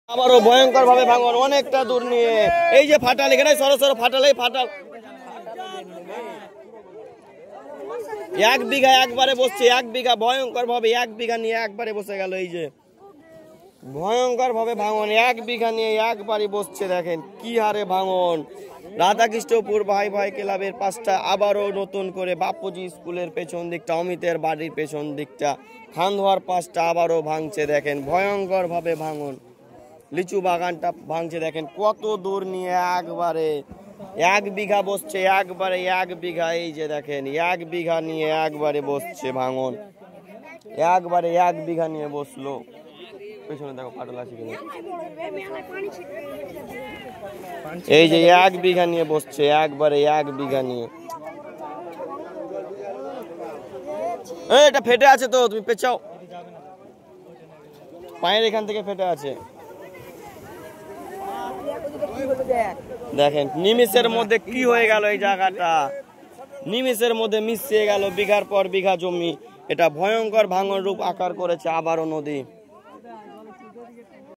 আবারও ভয়ঙ্কর ভাবে ভাঙন অনেকটা দূর নিয়ে এই যে ফাটাল এখানে সরসর ফাটালেই ফাটাল এক বিঘা একবারে বসছে এক বিঘা ভয়ঙ্কর ভাবে এক বিঘা নিয়ে একবারে বসে গেল এই যে ভয়ঙ্কর ভাবে ভাঙন এক বিঘা নিয়ে একবারে বসছে দেখেন কি হারে ভাঙন রাধাকৃষ্ণপুর ভাই ভাই ক্লাবের পাশটা আবারও নতুন করে বাপুজি স্কুলের পেছন দিকটা অমিতের বাড়ির পেছন দিকটা খানধোয়ার পাশটা আবারও ভাঙছে দেখেন ভয়ঙ্কর ভাবে ভাঙন লিচু বাগানটা ভাঙছে দেখেন কত দূর নিয়ে একবারে এক বিঘা বসছে একবারে এক বিঘা এই যে দেখেন এক বিঘা নিয়ে একবারে বসছে ভাঙন একবারে এক বিঘা নিয়ে বসলো পেছনে দেখো ফাটল আছে কিনা এই যে এক বিঘা নিয়ে বসছে একবারে এক বিঘা নিয়ে এটা ফেটে আছে তো তুমি পেছাও পায়ের এখান থেকে ফেটে আছে দেখেন নিমিষের মধ্যে কি হয়ে গেল এই জায়গাটা নিমিষের মধ্যে মিশিয়ে গেল বিঘার পর বিঘা জমি এটা ভয়ঙ্কর ভাঙন রূপ আকার করেছে আবারও নদী।